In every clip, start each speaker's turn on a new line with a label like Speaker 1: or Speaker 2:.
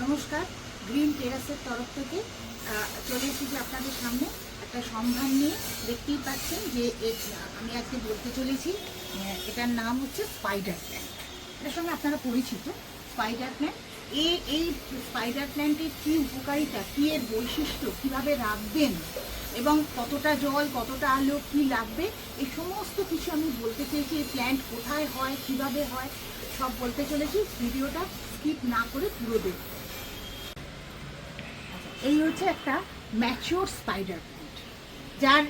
Speaker 1: নমস্কার, গ্রিন টেরাসের তরফ থেকে চলে এসেছি আপনাদের সামনে একটা সন্ধান নিয়ে। দেখতেই পাচ্ছেন যে আমি আজকে বলতে চলেছি, এটার নাম হচ্ছে স্পাইডার প্ল্যান্ট। এটার সঙ্গে আপনারা পরিচিত। স্পাইডার প্ল্যান্ট, এই স্পাইডার প্ল্যান্টের কী উপকারিতা, কী এর বৈশিষ্ট্য, কীভাবে রাখবেন এবং কতটা জল, কতটা আলো, কী লাগবে, এই সমস্ত কিছু আমি বলতে চেয়েছি। এই প্ল্যান্ট কোথায় হয়, কীভাবে হয়, সব বলতে চলেছি। ভিডিওটা স্কিপ না করে পুরো দেখুন। এই হচ্ছে একটা ম্যাচিওর স্পাইডার প্ল্যান্ট, যার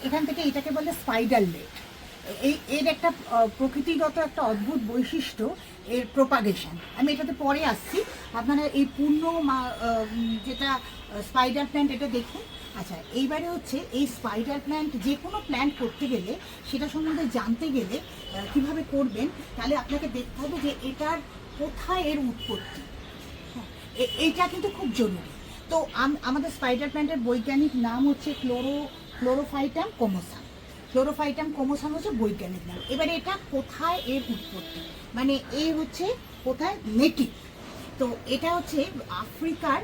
Speaker 1: এখান থেকে এটাকে বলে স্পাইডার লেট। এর একটা প্রকৃতিগত একটা অদ্ভুত বৈশিষ্ট্য, এর প্রোপাগেশন। আমি এটাতে পরে আসছি। আপনারা এই পূর্ণ যেটা স্পাইডার প্ল্যান্ট, এটা দেখুন। আচ্ছা, এইবারে হচ্ছে এই স্পাইডার প্ল্যান্ট, যে কোনো প্ল্যান্ট করতে গেলে, সেটা সম্বন্ধে জানতে গেলে কিভাবে করবেন, তাহলে আপনাকে দেখতে হবে যে এটার কোথায় এর উৎপত্তি। এইটা কিন্তু খুব জরুরি। তো আমাদের স্পাইডার প্ল্যান্টের বৈজ্ঞানিক নাম হচ্ছে ক্লোরোফাইটাম কোমোসাম। ক্লোরোফাইটাম কোমোসাম হচ্ছে বৈজ্ঞানিক নাম। এবারে এটা কোথায় এর উৎপত্তি, মানে এ হচ্ছে কোথায় নেটিভ। তো এটা হচ্ছে আফ্রিকার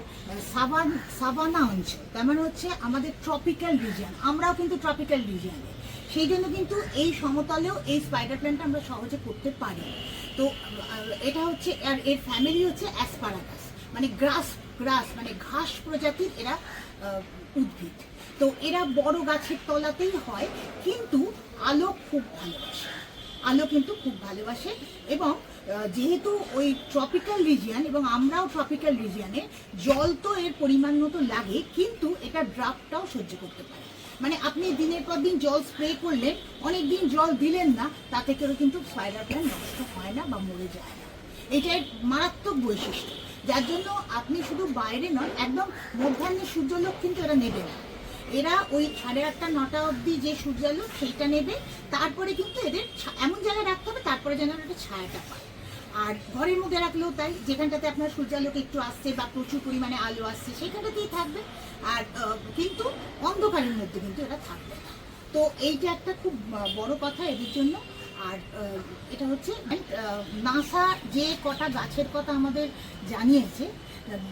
Speaker 1: সাভানা অঞ্চল, তার মানে হচ্ছে আমাদের ট্রপিক্যাল রিজিয়ন। আমরাও কিন্তু ট্রপিক্যাল রিজিয়নে, সেই জন্য কিন্তু এই সমতলেও এই স্পাইডার প্ল্যান্টটা আমরা সহজে করতে পারি। তো এটা হচ্ছে, আর এর ফ্যামিলি হচ্ছে অ্যাসপারাগাস, মানে গ্রাস মানে ঘাস প্রজাতির এরা উদ্ভিদ। তো এরা বড় গাছের তলাতেই হয়, কিন্তু আলো খুব ভালোবাসে। এবং যেহেতু ওই ট্রপিক্যাল রিজিয়ন, এবং আমরাও ট্রপিক্যাল রিজিয়নে, জল তো এর পরিমাণ মতো লাগে, কিন্তু এটা ড্রাফটটাও সহ্য করতে পারে। মানে আপনি দিনের পর দিন জল স্প্রে করলেন, অনেক দিন জল দিলেন না, তাতে কেউ কিন্তু স্পাইডার প্ল্যান্ট নষ্ট হয় না বা মরে যায় না। এটার মারাত্মক বৈশিষ্ট্য, যার জন্য আপনি শুধু বাইরে নয়, একদম মধ্যাহ্নের সূর্যালোক কিন্তু এরা নেবে না। এরা ওই 8:30 9টা অবধি যে সূর্যালোক, সেইটা নেবে। তারপরে কিন্তু এদের এমন জায়গায় রাখতে হবে, তারপরে যেন একটা ছায়াটা পায়। আর ঘরের মধ্যে রাখলেও তাই, যেখানটাতে আপনার সূর্যালোক একটু আসছে বা প্রচুর পরিমাণে আলো আসছে, সেইখানটাতেই থাকবে। আর কিন্তু অন্ধকারের মধ্যে কিন্তু এরা থাকবে না। তো এইটা একটা খুব বড় কথা এদের জন্য। আর এটা হচ্ছে নাসা যে কটা গাছের কথা আমাদের জানিয়েছে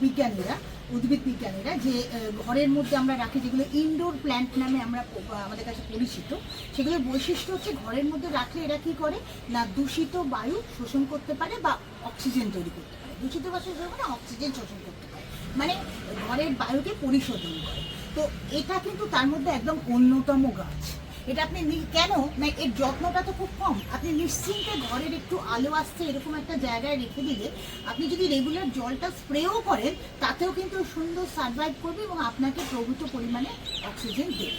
Speaker 1: বিজ্ঞানীরা, উদ্ভিদ বিজ্ঞানীরা, যে ঘরের মধ্যে আমরা রাখি, যেগুলো ইনডোর প্ল্যান্ট নামে আমরা আমাদের কাছে পরিচিত, সেগুলোর বৈশিষ্ট্য হচ্ছে ঘরের মধ্যে রাখলে এরা কী করে না, দূষিত বায়ু শোষণ করতে পারে বা অক্সিজেন তৈরি করতে পারে। দূষিত বায়ু শোষণ মানে অক্সিজেন শোষণ করতে পারে, মানে ঘরের বায়ুকে পরিশোধন করে। তো এটা কিন্তু তার মধ্যে একদম অন্যতম গাছ। এটা আপনি কেন না, এর যত্নটা তো খুব কম। আপনি নিশ্চিন্তে ঘরের একটু আলো আসছে এরকম একটা জায়গায় রেখে দিলে, আপনি যদি রেগুলার জলটা স্প্রেও করেন, তাতেও কিন্তু সুন্দর সার্ভাইভ করবে এবং আপনাকে প্রভূত পরিমাণে অক্সিজেন দেবে।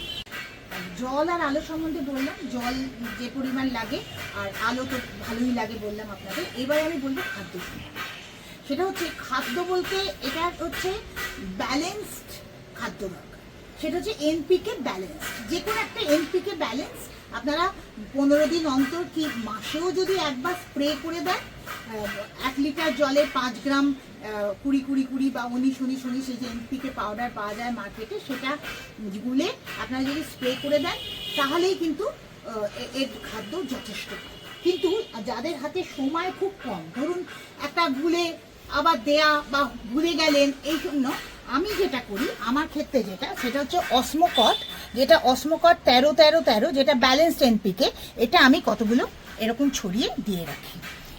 Speaker 1: জল আর আলো সম্বন্ধে বললাম, জল যে পরিমাণ লাগে, আর আলো তো ভালোই লাগে বললাম আপনাদের। এবার আমি বলবো খাদ্য সম্বন্ধে। সেটা হচ্ছে খাদ্য বলতে, এটা হচ্ছে ব্যালেন্সড খাদ্য দরকার। সেটা হচ্ছে এনপিকে ব্যালেন্স। যে কোনো একটা এনপিকে ব্যালেন্স আপনারা 15 দিন অন্তর কি মাসেও যদি একবার স্প্রে করে দেন, 1 লিটার জলে 5 গ্রাম 20 বা 19 সেই যে এনপিকে পাউডার পাওয়া যায় মার্কেটে, সেটা গুলে আপনারা যদি স্প্রে করে দেন, তাহলেই কিন্তু এর খাদ্য যথেষ্ট। কিন্তু যাদের হাতে সময় খুব কম, ধরুন একটা গুলে আবার দেয়া বা ভুলে গেলেন, এই জন্য আমি যেটা করি, আমার ক্ষেত্রে সেটা হচ্ছে অসমোকট, যেটা অসমোকট 13-13-13, যেটা ব্যালেন্সড এনপিকে। এটা আমি কতগুলো এরকম ছড়িয়ে দিয়ে রাখি।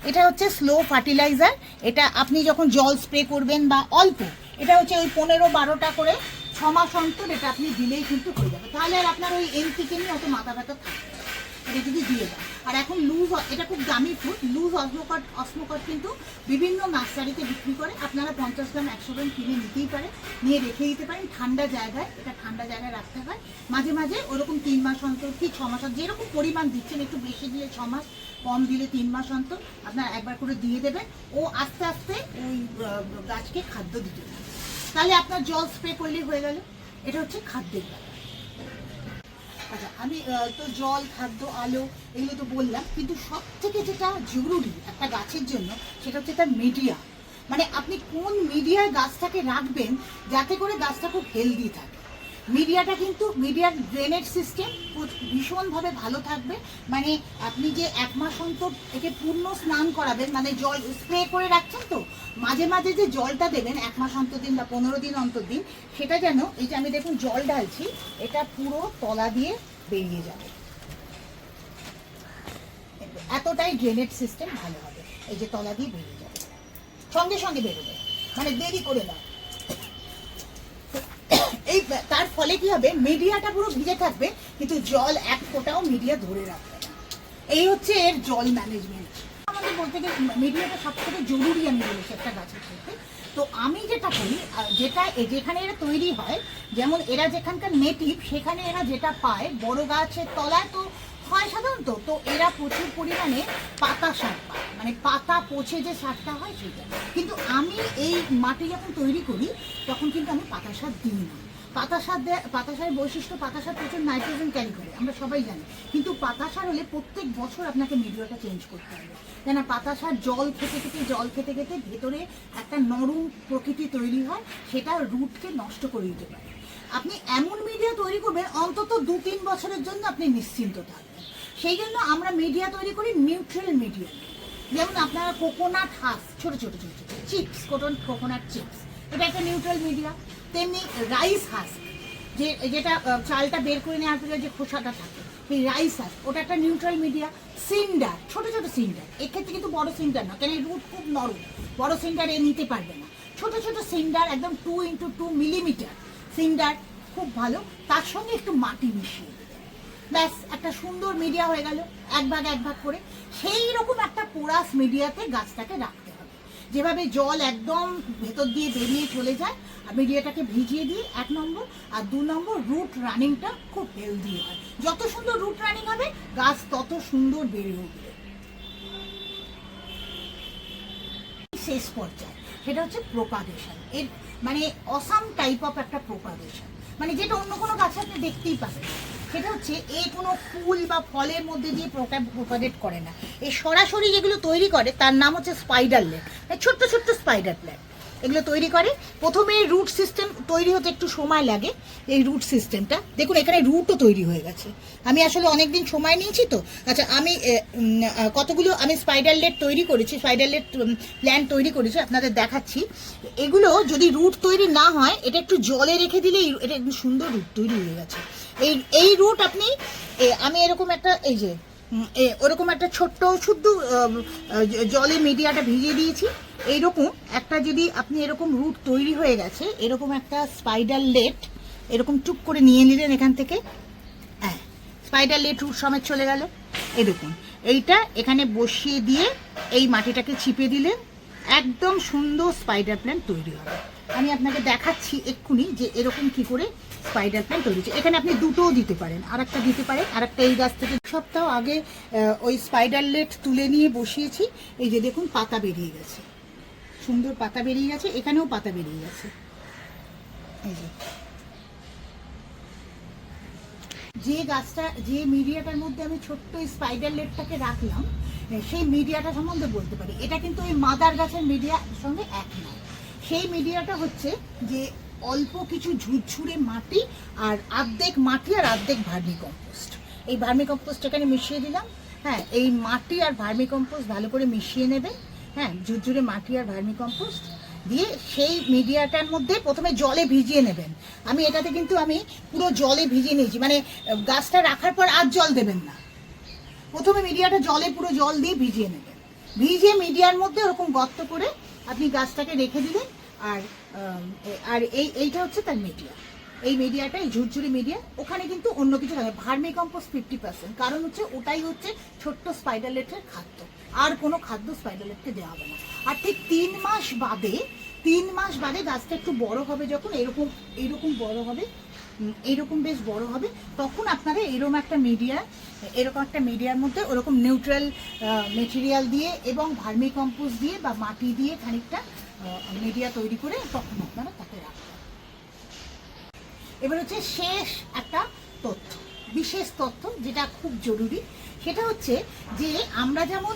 Speaker 1: এটা হচ্ছে স্লো ফার্টিলাইজার। এটা আপনি যখন জল স্প্রে করবেন বা অল্প, এটা হচ্ছে ওই 15-12টা করে 6 মাস অন্তর এটা আপনি দিলেই কিন্তু হয়ে যাবে। তাহলে আর আপনার ওই এনপিকে নিয়ে অত মাথা ব্যথা থাকবে না, এটা যদি দিয়ে দেন। আর এখন লুজ, এটা খুব দামি ফুড, লুজ অসমোকট কিন্তু বিভিন্ন নার্সারিতে বিক্রি করে। আপনারা 50 গ্রাম 100 গ্রাম কিনে নিতেই পারেন, নিয়ে রেখে দিতে পারেন ঠান্ডা জায়গায়। এটা ঠান্ডা জায়গায় রাখতে হয়। মাঝে মাঝে ওরকম 3 মাস অন্তর কি 6 মাস অন্তর, যেরকম পরিমাণ দিচ্ছেন, একটু বেশি দিলে 6 মাস, কম দিলে 3 মাস অন্তর আপনারা একবার করে দিয়ে দেবেন। ও আস্তে আস্তে ওই গাছকে খাদ্য দিতে হবে। তাহলে আপনার জল স্প্রে করলেই হয়ে গেল। এটা হচ্ছে খাদ্যের ব্যাপার। আচ্ছা, আমি তো জল, খাদ্য, আলো এগুলো তো বললাম, কিন্তু সব থেকে যেটা জরুরি একটা গাছের জন্য, সেটা হচ্ছে তার মিডিয়া। মানে আপনি কোন মিডিয়ায় গাছটাকে রাখবেন যাতে করে গাছটা খুব হেলদি থাকে। মিডিয়াটা কিন্তু মিডিয়ার ড্রেনেজ সিস্টেম ভীষণভাবে ভালো থাকবে। মানে আপনি যে 1 মাস অন্তর একে পূর্ণ স্নান করাবেন, মানে জল স্প্রে করে রাখছেন, তো মাঝে মাঝে যে জলটা দেবেন 1 মাস অন্তর দিন বা 15 দিন অন্তর দিন, সেটা যেন এই যে আমি দেখুন জল ঢালছি, এটা পুরো তলা দিয়ে বেরিয়ে যাবে, এতটাই ড্রেনেজ সিস্টেম ভালো হবে। এই যে তলা দিয়ে বেরিয়ে যাবে, সঙ্গে সঙ্গে বেরোবে, মানে দেরি করে না। এই তার ফলে কি হবে, মিডিয়াটা পুরো ভিজে থাকবে কিন্তু জল এক ফোঁটাও মিডিয়া ধরে রাখবে না। এই হচ্ছে এর জল ম্যানেজমেন্ট। আমাদের বলতে গেলে মিডিয়াটা সবথেকে জরুরি আমি বলেছি একটা গাছের ক্ষেত্রে। তো আমি যেটা করি, যেটা যেখানে এরা তৈরি হয়, যেমন এরা যেখানকার নেটিভ, সেখানে এরা যেটা পায় বড় গাছের তলায় তো হয় সাধারণত, তো এরা প্রচুর পরিমাণে পাতা সার পায়, মানে পাতা পচে যে সারটা হয় সেটা। কিন্তু আমি এই মাটি যখন তৈরি করি তখন কিন্তু আমি পাতা সার দিই না। পাতা সারের বৈশিষ্ট্য, পাতা সার প্রচুর নাইট্রোজেন ক্যারি করে, আমরা সবাই জানি। কিন্তু পাতা সার হলে প্রত্যেক বছর আপনাকে মিডিয়াটা চেঞ্জ করতে হবে, কেন পাতা সার জল খেতে খেতে ভেতরে একটা নরম প্রকৃতি তৈরি হয়, সেটা রুটকে নষ্ট করে দিতে পারে। আপনি এমন মিডিয়া তৈরি করবেন অন্তত 2-3 বছরের জন্য আপনি নিশ্চিন্ত থাকবেন। সেই জন্য আমরা মিডিয়া তৈরি করি নিউট্রাল মিডিয়া। যেমন আপনারা কোকোনাট হাস, ছোট ছোট ছোট ছোট চিপস, কোকোনাট চিপস, এটা একটা নিউট্রাল মিডিয়া। তেমনি রাইস হাস, যেটা চালটা বের করে নেওয়ার পরে যে খোসাটা থাকে, সেই রাইস হাস, ওটা একটা নিউট্রাল মিডিয়া। সিন্ডার, ছোট ছোট সিন্ডার, এক্ষেত্রে কিন্তু বড় সিন্ডার না, কেন রুট খুব নরম, বড় সিন্ডার এ নিতে পারবে না। ছোট ছোট সিন্ডার, একদম 2x2 মিলিমিটার সিন্ডার খুব ভালো, তার সঙ্গে একটু মাটি মিশিয়ে দেবে, ব্যাস একটা সুন্দর মিডিয়া হয়ে গেল। এক ভাগ করে সেই রকম একটা পোরাস মিডিয়াতে গাছটাকে রাখতে হবে, যেভাবে জল একদম ভেতর দিয়ে বেরিয়ে চলে যায়। আর মিডিয়াটাকে ভিজিয়ে দিয়ে 1 নম্বর, আর 2 নম্বর রুট রানিংটা খুব হেলদি হয়। যত সুন্দর রুট রানিং হবে গাছ তত সুন্দর বেড়ে উঠবে। শেষ পর্যায়ে সেটা হচ্ছে প্রোপাগেশন। এর মানে অসাম টাইপ অফ একটা প্রোপাগেশন, মানে যেটা অন্য কোনো গাছে আপনি দেখতেই পাবেন। সেটা হচ্ছে এই কোনো ফুল বা ফলের মধ্যে দিয়ে প্রোপাগেট করে না, এই সরাসরি যেগুলো তৈরি করে তার নাম হচ্ছে স্পাইডার লেগ, ছোট্ট ছোট্ট স্পাইডার প্ল্যান্ট এগুলো তৈরি করে। প্রথমে রুট সিস্টেম তৈরি হতে একটু সময় লাগে। এই রুট সিস্টেমটা দেখুন, এখানে রুটও তৈরি হয়ে গেছে। আমি আসলে অনেকদিন সময় নিয়েছি তো। আচ্ছা, আমি কতগুলো আমি স্পাইডার লেট তৈরি করেছি, স্পাইডার লেট প্ল্যান্ট তৈরি করেছি, আপনাদের দেখাচ্ছি। এগুলো যদি রুট তৈরি না হয়, এটা একটু জলে রেখে দিলেই এটা একটু সুন্দর রুট তৈরি হয়ে গেছে। এই রুট আপনি, আমি এরকম একটা, এই যে ওরকম একটা ছোট্ট শুদ্ধ জলে মিডিয়াটা ভিজিয়ে দিয়েছি, এইরকম একটা যদি আপনি এরকম রুট তৈরি হয়ে গেছে, এরকম একটা স্পাইডার লেট এরকম টুক করে নিয়ে নিলেন এখান থেকে, হ্যাঁ স্পাইডার লেট রুট সমেত চলে গেল। এরকম এইটা এখানে বসিয়ে দিয়ে এই মাটিটাকে চিপে দিলেন, একদম সুন্দর স্পাইডার প্ল্যান্ট তৈরি হবে। আমি আপনাকে দেখাচ্ছি এক্ষুনি যে এরকম কি করে স্পাইডার প্ল্যান্ট তৈরি হচ্ছে। এখানে আপনি দুটোও দিতে পারেন, আর একটা দিতে পারেন, আর একটা এই গাছ থেকে সপ্তাহ আগে ওই স্পাইডার লেট তুলে নিয়ে বসিয়েছি। এই যে দেখুন পাতা বেরিয়ে গেছে, সুন্দর পাতা বেরিয়ে গেছে, এখানেও পাতা বেরিয়ে গেছে। এই যে গাছটা, যে মিডিয়াটার মধ্যে আমি ছোট্ট স্পাইডার লেটটাকে রাখলাম, সেই মিডিয়াটা সম্বন্ধে বলতে পারি। এটা কিন্তু ওই মাদার গাছের মিডিয়ার সঙ্গে এক নয়। সেই মিডিয়াটা হচ্ছে যে অল্প কিছু ঝুরঝুরে মাটি, আর অর্ধেক মাটি আর অর্ধেক ভার্মি কম্পোস্ট। এই ভার্মি কম্পোস্ট এখানে মিশিয়ে দিলাম। হ্যাঁ, এই মাটি আর ভার্মি কম্পোস্ট ভালো করে মিশিয়ে নেবে। হ্যাঁ, ঝুরঝুরে মাটি আর ভার্মি কম্পোস্ট দিয়ে সেই মিডিয়াটার মধ্যে প্রথমে জলে ভিজিয়ে নেবেন। আমি এটাতে কিন্তু আমি পুরো জলে ভিজিয়ে নিয়েছি, মানে গাছটা রাখার পর আর জল দেবেন না, প্রথমে মিডিয়াটা জলে পুরো জল দিয়ে ভিজিয়ে নেবেন। ভিজিয়ে মিডিয়ার মধ্যে ওরকম গর্ত করে আপনি গাছটাকে রেখে দিলেন। আর এইটা হচ্ছে তার মিডিয়া। এই মিডিয়াটা, এই ঝুরঝুরি মিডিয়া, ওখানে কিন্তু অন্য কিছু থাকে। ভার্মি কম্পোস্ট 50%, কারণ হচ্ছে ওটাই হচ্ছে ছোট্ট স্পাইডার লেটের খাদ্য, আর কোনো খাদ্য স্পাইডার লেটকে দেওয়া হবে না। আর ঠিক 3 মাস বাদে গাছটা একটু বড় হবে, যখন এরকম বড় হবে, এরকম বেশ বড় হবে, তখন আপনারা এরকম একটা মিডিয়ার মধ্যে ওরকম নিউট্রাল মেটেরিয়াল দিয়ে এবং ভার্মি কম্পোস্ট দিয়ে বা মাটি দিয়ে খানিকটা মিডিয়া তৈরি করে তখন আপনারা তাকে রাখবেন। এবার হচ্ছে শেষ একটা তথ্য, বিশেষ তথ্য যেটা খুব জরুরি। সেটা হচ্ছে যে আমরা যেমন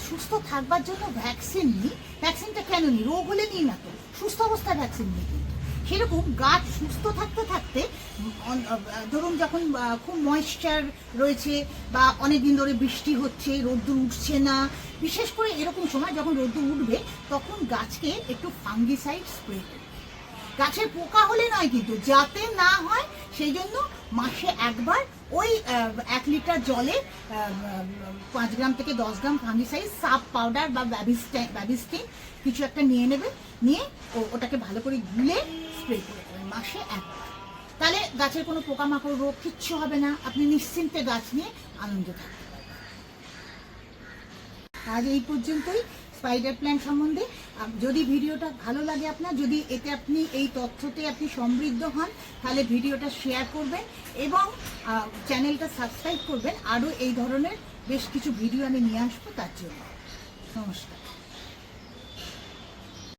Speaker 1: সুস্থ থাকবার জন্য ভ্যাকসিন নিই, ভ্যাকসিনটা কেন নিই? রোগ হলে নিই না তো, সুস্থ অবস্থায় ভ্যাকসিন নিই। কিন্তু সেরকম গাছ সুস্থ থাকতে থাকতে ধরুন যখন খুব ময়েশ্চার রয়েছে বা অনেক দিন ধরে বৃষ্টি হচ্ছে, রোদ্দুর উঠছে না, বিশেষ করে এরকম সময় যখন রোদ্দুর উঠবে তখন গাছকে একটু ফাঙ্গিসাইড স্প্রে করবে। গাছের পোকা হলে নয় কিন্তু, যাতে না হয় সেই জন্য মাসে একবার ওই 1 লিটার জলে 5 গ্রাম থেকে 10 গ্রাম ফাঙ্গিসাইড সাব পাউডার বা ব্যাবিস্টিন কিছু একটা নিয়ে নেবে, নিয়ে ওটাকে ভালো করে গুলে স্প্রে করে দেবেন মাসে একবার। তাহলে গাছের কোনো পোকামাকড় রোগ কিচ্ছু হবে না, আপনি নিশ্চিন্তে গাছ নিয়ে আনন্দ থাকতে পারবেন। আজ এই পর্যন্তই স্পাইডার প্ল্যান্ট সম্বন্ধে। যদি ভিডিওটা ভালো লাগে আপনার, যদি এতে আপনি এই তথ্যতে আপনি সমৃদ্ধ হন, তাহলে ভিডিওটা শেয়ার করবেন এবং চ্যানেলটা সাবস্ক্রাইব করবেন। আরও এই ধরনের বেশ কিছু ভিডিও আমি নিয়ে আসবো তার জন্য। নমস্কার।